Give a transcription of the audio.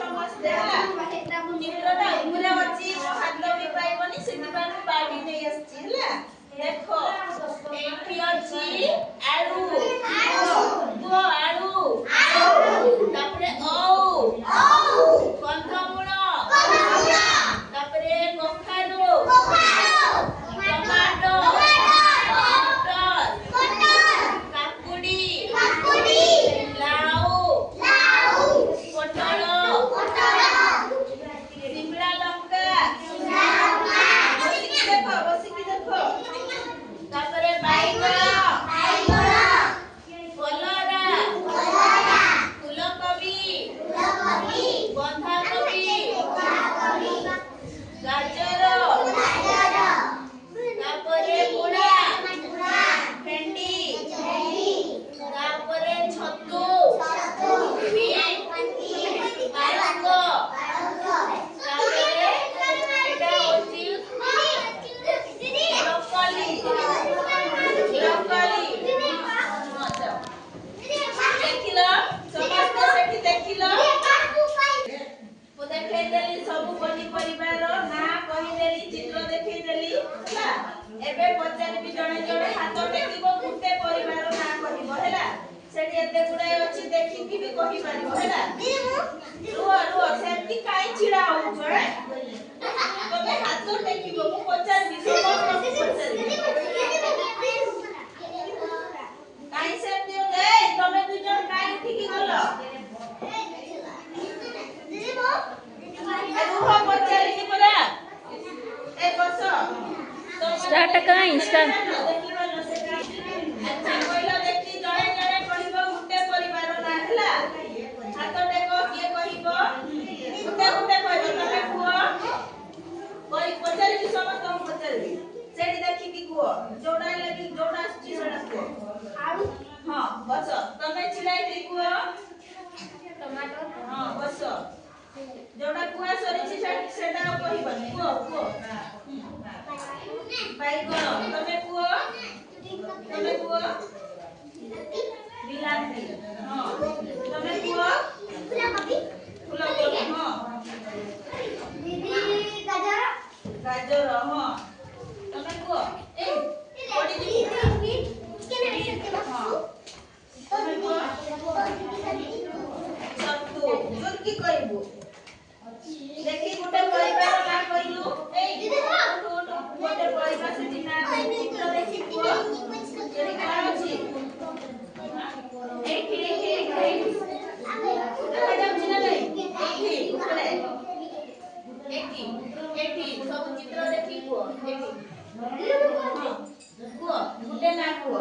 ସମସ୍ତେ ହେଲା ଚିତ୍ରଟା ଉପରେ ଅଛି ମୋ ହାତ ବି ପାଇବନି ସେଥିପାଇଁ ମୁଁ ବାଡ଼ି ନେଇ ଆସିଛି ହେଲା ଦେଖ ଏଇଠି ଅଛି ଆଳୁ କୁହ ଆଳୁ ତାପରେ କନ୍ଧମୂଳ ତାପରେ କଖାରୁ ଟମାଟୋ କାକୁଡି ଲାଉ ପୋଟଳ ଶିମଲା ଲଙ୍କା ବସିକି ଦେଖ ତାପରେ ବାଇଗଣ କଲରା ଫୁଲକୋବି ବନ୍ଧାକୋବି ଗାଜର ତାପରେ ମୂଳା ଭେଣ୍ଡି ତାପରେ ଛତୁ ପାଳଙ୍ଗ ତାପରେ ଏଇଟା ହଉଛି ବ୍ରୋକୋଲି ଦେଖିଲ ସମସ୍ତେ ସେଠି ଦେଖିଲ ମୁଁ ଦେଖେଇଦେଲି ସବୁ ପନିପରିବାର ନାଁ କହିଦେଲି ଚିତ୍ର ଦେଖେଇଦେଲି ହେଲା ଏବେ ପଚାରିବି ଜଣେ ଜଣେ ହାତ ଟେକିବ ଗୋଟେ ପରିବାର ନାଁ କହିବ ହେଲା ସେଠି ଏତେ ଗୁଡ଼ାଏ ଅଛି ଦେଖିକି ବି କହିପାରିବ ହେଲା ରୁହ ସେମିତି କାଇଁ ଛିଡ଼ା ହଉଛ ତମେ ହାତ ଟେକିବ ମୁଁ ପଚାରିବି ସମସ୍ତଙ୍କୁ ପଚାରିବି କାଇଁ ସେମିତି ତମେ ଦୁଇ ଜଣ କାଇଁ ଉଠିକି ଗଲ ରୁହ ପଚାରିବି ପରା ଏ ବସ स्टार्ट कहीं स्टार्ट କହିଲ ଦେଖି ଜଣେ ଜଣେ କହିବ ଗୋଟେ ପରିବାର ନାଁ ହେଲା ହାତ ଟେକ କିଏ କହିବ ଗୋଟେ ଗୋଟେ କହିବ ତମେ କୁହ ପଚାରିବି ସମସ୍ତଙ୍କୁ ପଚାରିବି ସେଠି ଦେଖିକି କୁହ ଯୋଉଟା ଆସୁଛି ସେଟା କୁହ ହଁ ବସ ତମେ ଛିଡାଇକି କୁହ ଟମାଟୋ ହଁ ବସ ଯୋଉଟା କୁହା ସରିଛି ସେଟା ଆଉ କହିବନି କୁହ ବାଇଗଣ ତମେ କୁହ ବିଲାତି ହଁ ତମେ କୁହ ଫୁଲକୋବି ହଁ ଗାଜର ହଁ ତମେ କୁହ ହଁ ତମେ କୁହ ଛତୁ ଜୋରକି କହିବୁ देखी गोटे परिवार ना कहिलु गोटे परिवार से ना चित्र देखी कुआ सेठी कोन अछि एठी देखा जाउछि ना नहीं एठी ऊपरे एठी सब चित्र देखी कुआ एठी कुआ गोटे ना कुआ